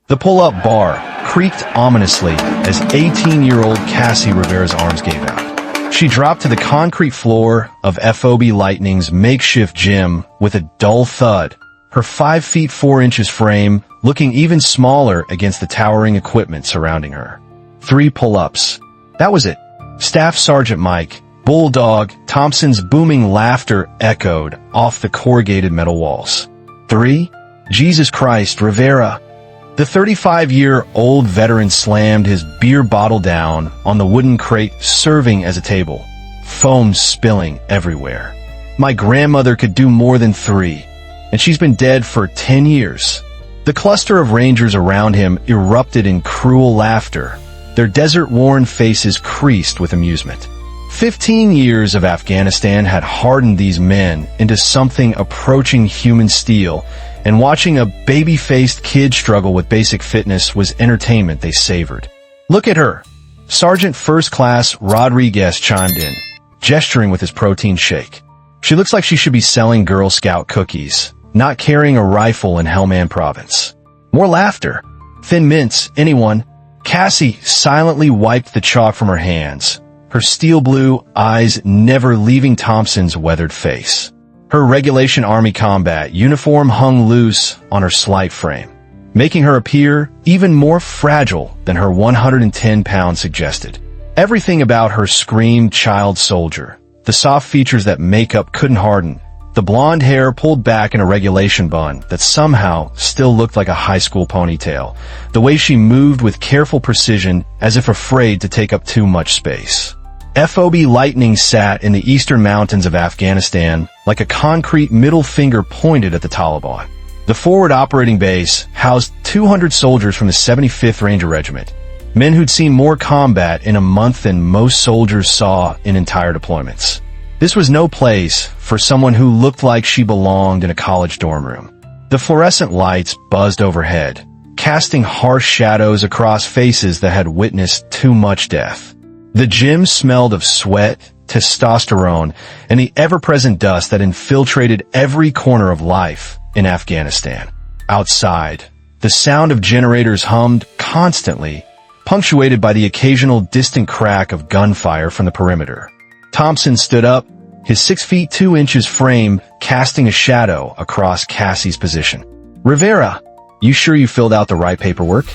The pull-up bar creaked ominously as 18-year-old Cassie Rivera's arms gave out. She dropped to the concrete floor of FOB Lightning's makeshift gym with a dull thud, her 5 feet 4 inches frame looking even smaller against the towering equipment surrounding her. 3 pull-ups. That was it. Staff Sergeant Mike, Bulldog, Thompson's booming laughter echoed off the corrugated metal walls. 3. Jesus Christ, Rivera. The 35-year-old veteran slammed his beer bottle down on the wooden crate serving as a table, foam spilling everywhere. My grandmother could do more than 3, and she's been dead for 10 years. The cluster of rangers around him erupted in cruel laughter, their desert-worn faces creased with amusement. 15 years of Afghanistan had hardened these men into something approaching human steel, and watching a baby-faced kid struggle with basic fitness was entertainment they savored. "Look at her!" Sergeant First Class Rodriguez chimed in, gesturing with his protein shake. "She looks like she should be selling Girl Scout cookies, not carrying a rifle in Helmand Province." More laughter. "Thin mints, anyone?" Cassie silently wiped the chalk from her hands, her steel blue eyes never leaving Thompson's weathered face. Her regulation Army combat uniform hung loose on her slight frame, making her appear even more fragile than her 110 pounds suggested. Everything about her screamed child soldier, the soft features that makeup couldn't harden, the blonde hair pulled back in a regulation bun that somehow still looked like a high school ponytail, the way she moved with careful precision as if afraid to take up too much space. FOB Lightning sat in the eastern mountains of Afghanistan like a concrete middle finger pointed at the Taliban. The forward operating base housed 200 soldiers from the 75th Ranger Regiment, men who'd seen more combat in a month than most soldiers saw in entire deployments. This was no place for someone who looked like she belonged in a college dorm room. The fluorescent lights buzzed overhead, casting harsh shadows across faces that had witnessed too much death. The gym smelled of sweat, testosterone, and the ever-present dust that infiltrated every corner of life in Afghanistan. Outside, the sound of generators hummed constantly, punctuated by the occasional distant crack of gunfire from the perimeter. Thompson stood up, his 6 feet 2 inches frame casting a shadow across Cassie's position. "Rivera, you sure you filled out the right paperwork?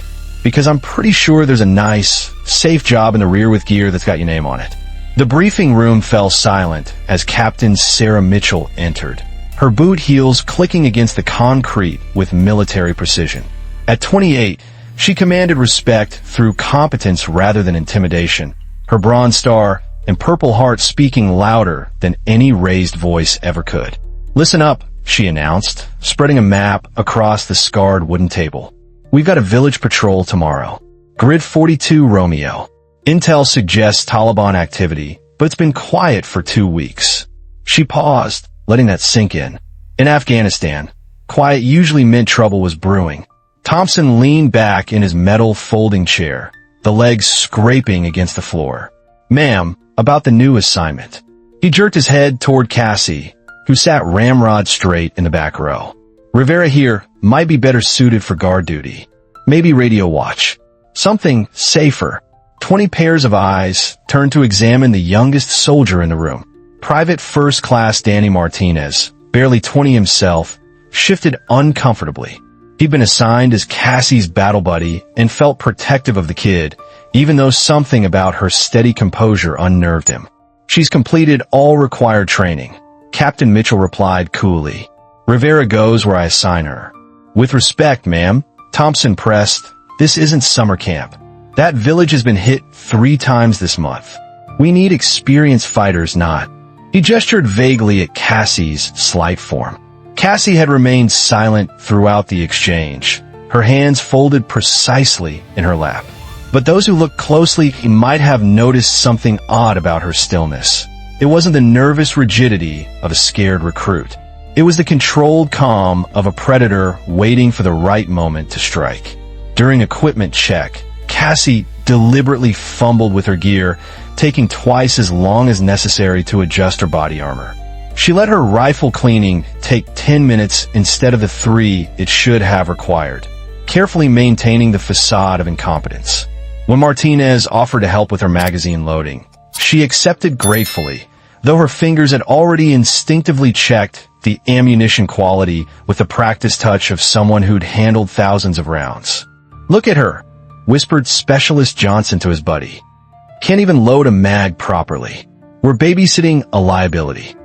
Because I'm pretty sure there's a nice, safe job in the rear with gear that's got your name on it." The briefing room fell silent as Captain Sarah Mitchell entered, her boot heels clicking against the concrete with military precision. At 28, she commanded respect through competence rather than intimidation, her Bronze Star and Purple Heart speaking louder than any raised voice ever could. "Listen up," she announced, spreading a map across the scarred wooden table. "We've got a village patrol tomorrow. Grid 42 Romeo. Intel suggests Taliban activity, but it's been quiet for 2 weeks." She paused, letting that sink in. In Afghanistan, quiet usually meant trouble was brewing. Thompson leaned back in his metal folding chair, the legs scraping against the floor. "Ma'am, about the new assignment." He jerked his head toward Cassie, who sat ramrod straight in the back row. "Rivera here might be better suited for guard duty. Maybe radio watch. Something safer." 20 pairs of eyes turned to examine the youngest soldier in the room. Private First Class Danny Martinez, barely 20 himself, shifted uncomfortably. He'd been assigned as Cassie's battle buddy and felt protective of the kid, even though something about her steady composure unnerved him. "She's completed all required training," Captain Mitchell replied coolly. "Rivera goes where I assign her." "With respect, ma'am," Thompson pressed, "this isn't summer camp. That village has been hit 3 times this month. We need experienced fighters, not." He gestured vaguely at Cassie's slight form. Cassie had remained silent throughout the exchange, her hands folded precisely in her lap. But those who looked closely might have noticed something odd about her stillness. It wasn't the nervous rigidity of a scared recruit. It was the controlled calm of a predator waiting for the right moment to strike. During equipment check, Cassie deliberately fumbled with her gear, taking twice as long as necessary to adjust her body armor. She let her rifle cleaning take 10 minutes instead of the 3 it should have required. carefully maintaining the facade of incompetence. When Martinez offered to help with her magazine loading, she accepted gratefully, though her fingers had already instinctively checked the ammunition quality with the practiced touch of someone who'd handled thousands of rounds. "Look at her," whispered Specialist Johnson to his buddy. "Can't even load a mag properly. We're babysitting a liability."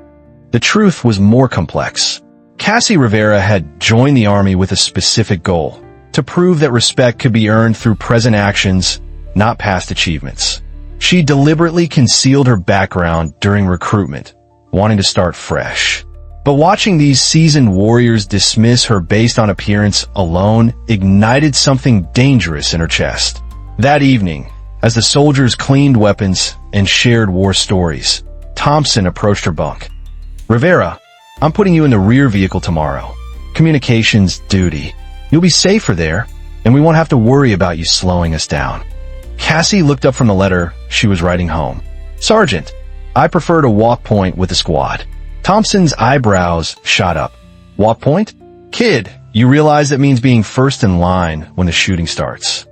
The truth was more complex. Cassie Rivera had joined the Army with a specific goal: to prove that respect could be earned through present actions, not past achievements. She deliberately concealed her background during recruitment, wanting to start fresh. But watching these seasoned warriors dismiss her based on appearance alone ignited something dangerous in her chest. That evening, as the soldiers cleaned weapons and shared war stories, Thompson approached her bunk. "Rivera, I'm putting you in the rear vehicle tomorrow. Communications duty. You'll be safer there, and we won't have to worry about you slowing us down." Cassie looked up from the letter she was writing home. "Sergeant, I prefer to walk point with the squad." Thompson's eyebrows shot up. "Walk point? Kid, you realize that means being first in line when the shooting starts."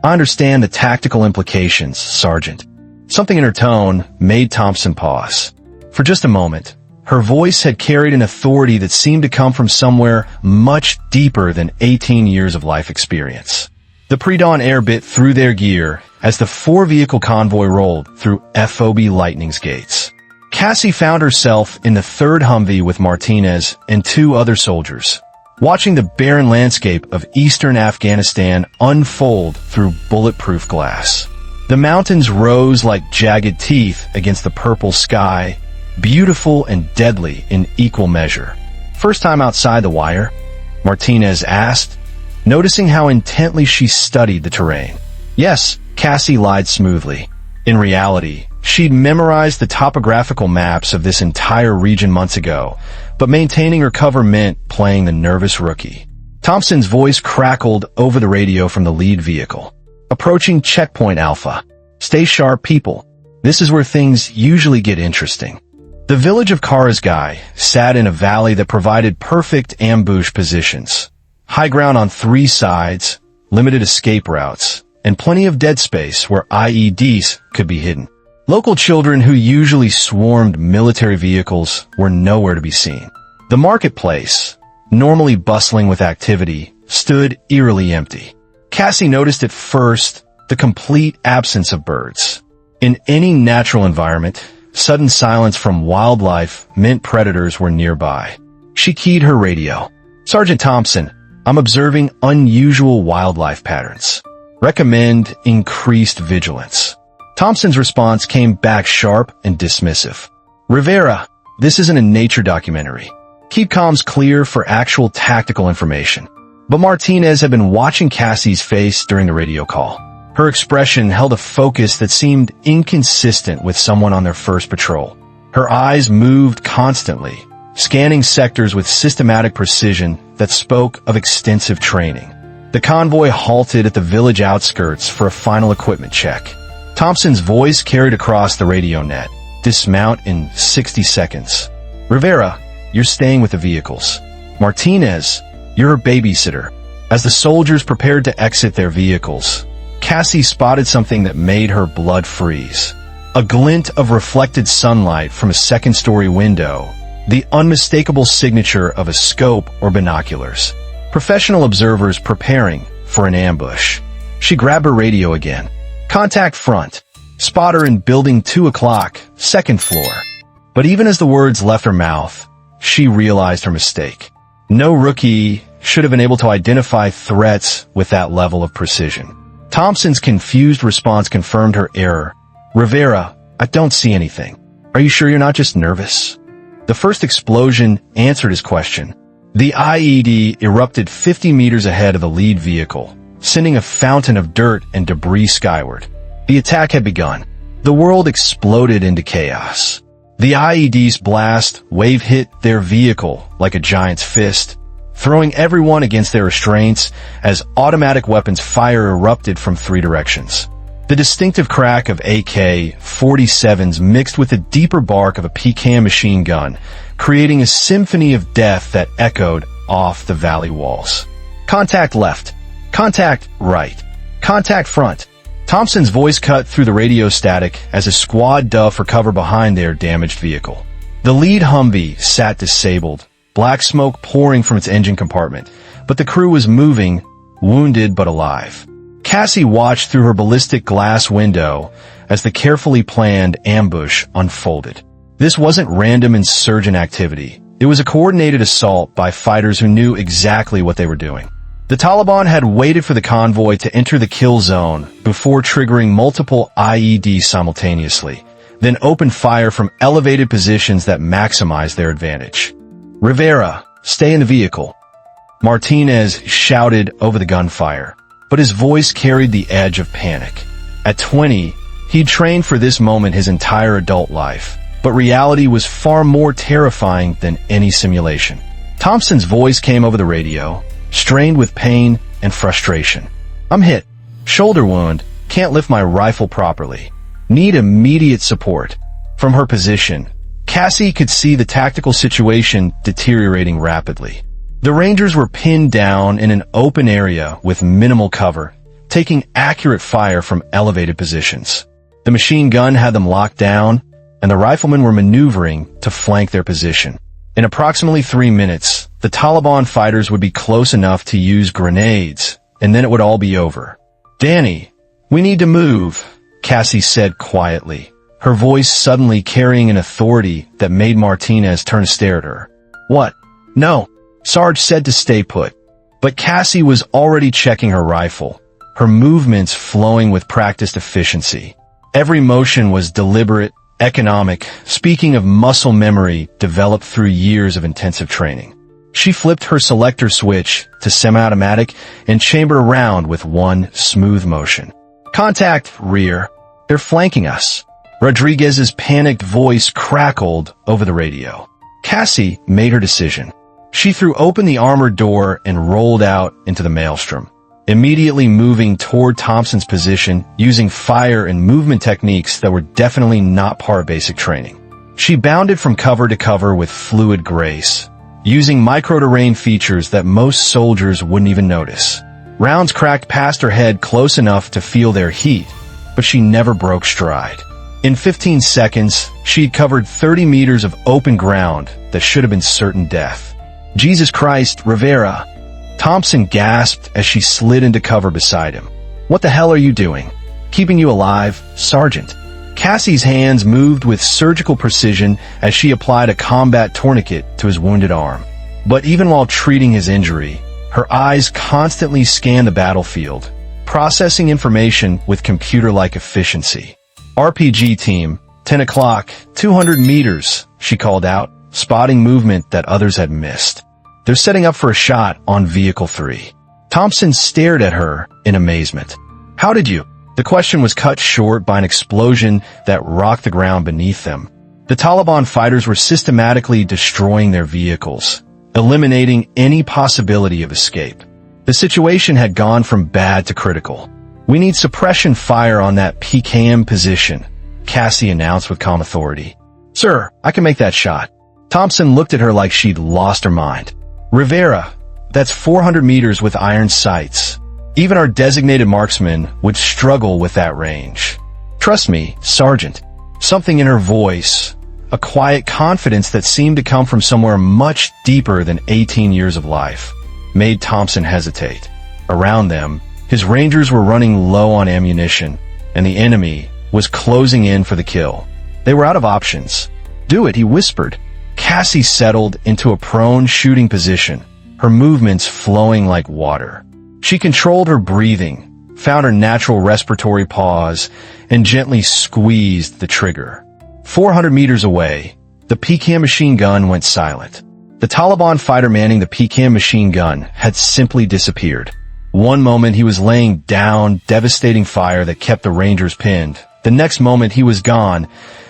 "I understand the tactical implications, Sergeant." Something in her tone made Thompson pause. For just a moment, her voice had carried an authority that seemed to come from somewhere much deeper than 18 years of life experience. The pre-dawn air bit through their gear as the four-vehicle convoy rolled through FOB Lightning's gates. Cassie found herself in the third Humvee with Martinez and two other soldiers, watching the barren landscape of eastern Afghanistan unfold through bulletproof glass. The mountains rose like jagged teeth against the purple sky, beautiful and deadly in equal measure. "First time outside the wire?" Martinez asked, noticing how intently she studied the terrain. "Yes," Cassie lied smoothly. In reality, she'd memorized the topographical maps of this entire region months ago, but maintaining her cover meant playing the nervous rookie. Thompson's voice crackled over the radio from the lead vehicle. "Approaching checkpoint Alpha. Stay sharp, people. This is where things usually get interesting." The village of Karasgai sat in a valley that provided perfect ambush positions. High ground on three sides, limited escape routes, and plenty of dead space where IEDs could be hidden. Local children who usually swarmed military vehicles were nowhere to be seen. The marketplace, normally bustling with activity, stood eerily empty. Cassie noticed at first the complete absence of birds. In any natural environment, sudden silence from wildlife meant predators were nearby. She keyed her radio. "Sergeant Thompson, I'm observing unusual wildlife patterns. Recommend increased vigilance." Thompson's response came back sharp and dismissive. "Rivera, this isn't a nature documentary. Keep comms clear for actual tactical information." But Martinez had been watching Cassie's face during the radio call. Her expression held a focus that seemed inconsistent with someone on their first patrol. Her eyes moved constantly, scanning sectors with systematic precision that spoke of extensive training. The convoy halted at the village outskirts for a final equipment check. Thompson's voice carried across the radio net. "Dismount in 60 seconds. Rivera, you're staying with the vehicles. Martinez, you're her babysitter." As the soldiers prepared to exit their vehicles, Cassie spotted something that made her blood freeze. A glint of reflected sunlight from a second-story window, the unmistakable signature of a scope or binoculars. Professional observers preparing for an ambush. She grabbed her radio again. "Contact front. Spotter in building 2 o'clock, second floor." But even as the words left her mouth, she realized her mistake. No rookie should have been able to identify threats with that level of precision. Thompson's confused response confirmed her error. "Rivera, I don't see anything. Are you sure you're not just nervous?" The first explosion answered his question. The IED erupted 50 meters ahead of the lead vehicle, sending a fountain of dirt and debris skyward. The attack had begun. The world exploded into chaos. The IED's blast wave hit their vehicle like a giant's fist, throwing everyone against their restraints as automatic weapons fire erupted from 3 directions. The distinctive crack of AK-47s mixed with the deeper bark of a Pecan machine gun, creating a symphony of death that echoed off the valley walls. "Contact left. Contact right. Contact front. Thompson's voice cut through the radio static as his squad dove for cover behind their damaged vehicle. The lead Humvee sat disabled, black smoke pouring from its engine compartment, but the crew was moving, wounded but alive. Cassie watched through her ballistic glass window as the carefully planned ambush unfolded. This wasn't random insurgent activity. It was a coordinated assault by fighters who knew exactly what they were doing. The Taliban had waited for the convoy to enter the kill zone before triggering multiple IEDs simultaneously, then opened fire from elevated positions that maximized their advantage. Rivera, stay in the vehicle. Martinez shouted over the gunfire, but his voice carried the edge of panic. At 20, he'd trained for this moment his entire adult life, but reality was far more terrifying than any simulation. Thompson's voice came over the radio, strained with pain and frustration. I'm hit. Shoulder wound. Can't lift my rifle properly. Need immediate support. From her position, Cassie could see the tactical situation deteriorating rapidly. The Rangers were pinned down in an open area with minimal cover, taking accurate fire from elevated positions. The machine gun had them locked down, and the riflemen were maneuvering to flank their position. In approximately 3 minutes, the Taliban fighters would be close enough to use grenades, and then it would all be over. Danny, we need to move, Cassie said quietly, her voice suddenly carrying an authority that made Martinez turn to stare at her. What? No, Sarge said to stay put. But Cassie was already checking her rifle, her movements flowing with practiced efficiency. Every motion was deliberate, economic, speaking of muscle memory developed through years of intensive training. She flipped her selector switch to semi-automatic and chambered around with one smooth motion. Contact, rear. They're flanking us. Rodriguez's panicked voice crackled over the radio. Cassie made her decision. She threw open the armored door and rolled out into the maelstrom, immediately moving toward Thompson's position using fire and movement techniques that were definitely not part of basic training. She bounded from cover to cover with fluid grace, using micro-terrain features that most soldiers wouldn't even notice. Rounds cracked past her head close enough to feel their heat, but she never broke stride. In 15 seconds, she'd covered 30 meters of open ground that should have been certain death. Jesus Christ, Rivera! Thompson gasped as she slid into cover beside him. What the hell are you doing? Keeping you alive, Sergeant. Cassie's hands moved with surgical precision as she applied a combat tourniquet to his wounded arm. But even while treating his injury, her eyes constantly scanned the battlefield, processing information with computer-like efficiency. RPG team, 10 o'clock, 200 meters, she called out, spotting movement that others had missed. They're setting up for a shot on Vehicle 3. Thompson stared at her in amazement. How did you? The question was cut short by an explosion that rocked the ground beneath them. The Taliban fighters were systematically destroying their vehicles, eliminating any possibility of escape. The situation had gone from bad to critical. We need suppression fire on that PKM position, Cassie announced with calm authority. Sir, I can make that shot. Thompson looked at her like she'd lost her mind. Rivera, that's 400 meters with iron sights. Even our designated marksman would struggle with that range. Trust me, Sergeant. Something in her voice, a quiet confidence that seemed to come from somewhere much deeper than 18 years of life, made Thompson hesitate. Around them, his Rangers were running low on ammunition, and the enemy was closing in for the kill. They were out of options. Do it, he whispered. Cassie settled into a prone shooting position, her movements flowing like water. She controlled her breathing, found her natural respiratory pause, and gently squeezed the trigger. 400 meters away, the PKM machine gun went silent. The Taliban fighter manning the PKM machine gun had simply disappeared. One moment he was laying down devastating fire that kept the Rangers pinned. The next moment he was gone,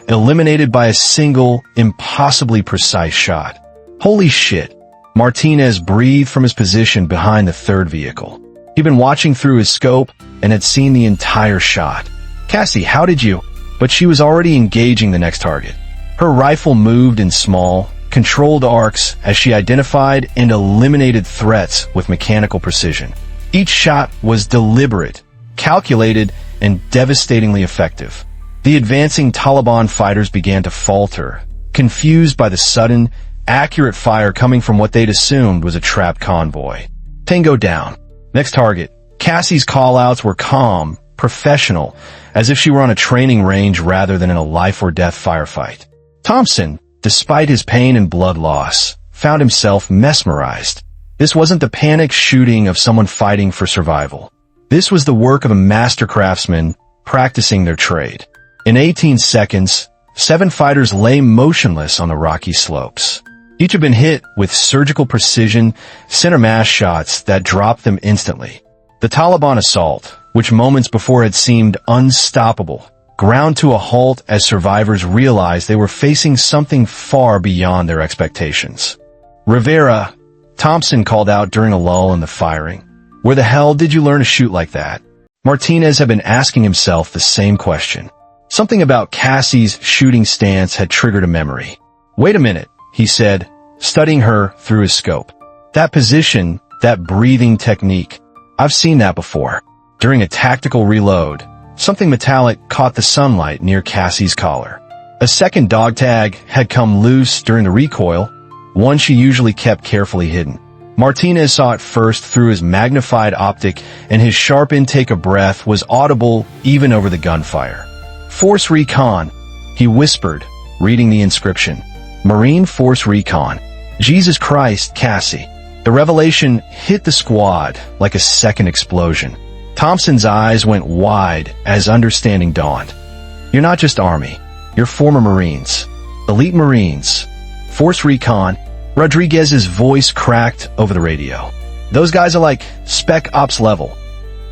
eliminated by a single, impossibly precise shot. Holy shit. Martinez breathed from his position behind the third vehicle. He'd been watching through his scope and had seen the entire shot. Cassie, how did you? But she was already engaging the next target. Her rifle moved in small, controlled arcs as she identified and eliminated threats with mechanical precision. Each shot was deliberate, calculated, and devastatingly effective. The advancing Taliban fighters began to falter, confused by the sudden, accurate fire coming from what they'd assumed was a trapped convoy. Tango down. Next target. Cassie's callouts were calm, professional, as if she were on a training range rather than in a life-or-death firefight. Thompson, despite his pain and blood loss, found himself mesmerized. This wasn't the panic shooting of someone fighting for survival. This was the work of a master craftsman practicing their trade. In 18 seconds, 7 fighters lay motionless on the rocky slopes. Each had been hit with surgical precision, center mass shots that dropped them instantly. The Taliban assault, which moments before had seemed unstoppable, ground to a halt as survivors realized they were facing something far beyond their expectations. Rivera, Thompson called out during a lull in the firing. Where the hell did you learn to shoot like that? Martinez had been asking himself the same question. Something about Cassie's shooting stance had triggered a memory. Wait a minute, he said, studying her through his scope. That position, that breathing technique, I've seen that before. During a tactical reload, something metallic caught the sunlight near Cassie's collar. A second dog tag had come loose during the recoil, one she usually kept carefully hidden. Martinez saw it first through his magnified optic, and his sharp intake of breath was audible even over the gunfire. Force Recon, he whispered, reading the inscription. Marine Force Recon. Jesus Christ, Cassie. The revelation hit the squad like a second explosion. Thompson's eyes went wide as understanding dawned. You're not just Army. You're former Marines. Elite Marines. Force Recon. Rodriguez's voice cracked over the radio. Those guys are like Spec Ops level.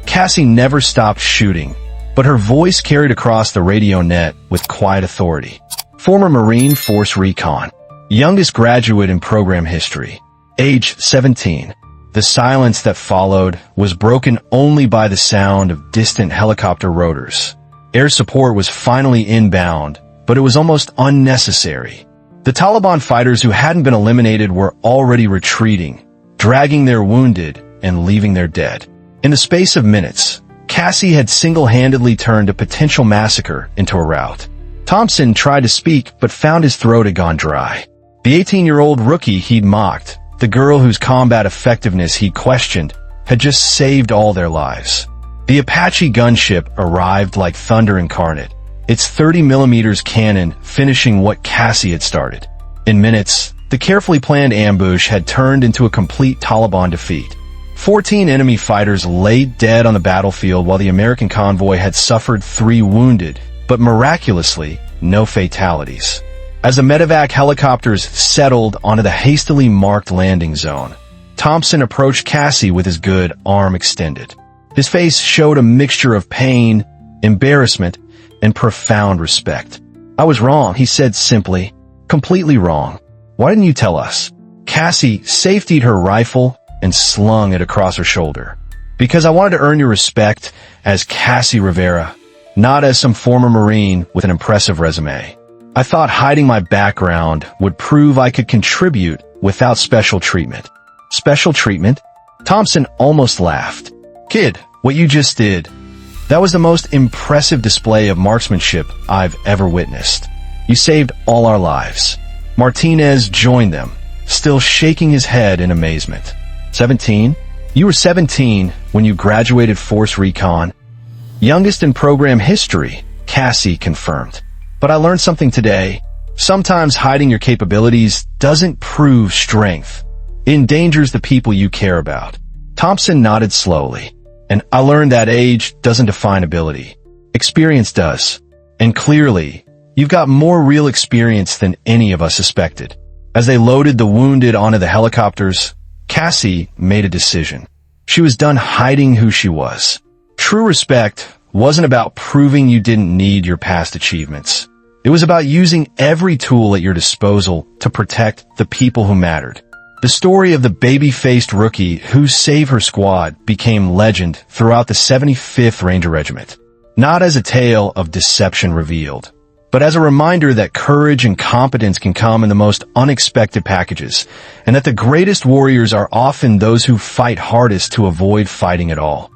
Cassie never stopped shooting, but her voice carried across the radio net with quiet authority. Former Marine Force Recon. Youngest graduate in program history. Age 17. The silence that followed was broken only by the sound of distant helicopter rotors. Air support was finally inbound, but it was almost unnecessary. The Taliban fighters who hadn't been eliminated were already retreating, dragging their wounded and leaving their dead. In the space of minutes, Cassie had single-handedly turned a potential massacre into a rout. Thompson tried to speak but found his throat had gone dry. The 18-year-old rookie he'd mocked, the girl whose combat effectiveness he'd questioned, had just saved all their lives. The Apache gunship arrived like thunder incarnate, its 30mm cannon finishing what Cassie had started. In minutes, the carefully planned ambush had turned into a complete Taliban defeat. 14 enemy fighters lay dead on the battlefield while the American convoy had suffered 3 wounded, but miraculously, no fatalities. As the medevac helicopters settled onto the hastily marked landing zone, Thompson approached Cassie with his good arm extended. His face showed a mixture of pain, embarrassment, and profound respect. I was wrong, he said simply. Completely wrong. Why didn't you tell us? Cassie safetied her rifle and slung it across her shoulder. Because I wanted to earn your respect as Cassie Rivera, not as some former Marine with an impressive resume. I thought hiding my background would prove I could contribute without special treatment. Special treatment? Thompson almost laughed. Kid, what you just did, that was the most impressive display of marksmanship I've ever witnessed. You saved all our lives. Martinez joined them, still shaking his head in amazement. 17? You were 17 when you graduated Force Recon. Youngest in program history, Cassie confirmed. But I learned something today. Sometimes hiding your capabilities doesn't prove strength. It endangers the people you care about. Thompson nodded slowly. And I learned that age doesn't define ability. Experience does. And clearly, you've got more real experience than any of us suspected. As they loaded the wounded onto the helicopters, Cassie made a decision. She was done hiding who she was. True respect wasn't about proving you didn't need your past achievements. It was about using every tool at your disposal to protect the people who mattered. The story of the baby-faced rookie who saved her squad became legend throughout the 75th Ranger Regiment. Not as a tale of deception revealed, but as a reminder that courage and competence can come in the most unexpected packages, and that the greatest warriors are often those who fight hardest to avoid fighting at all.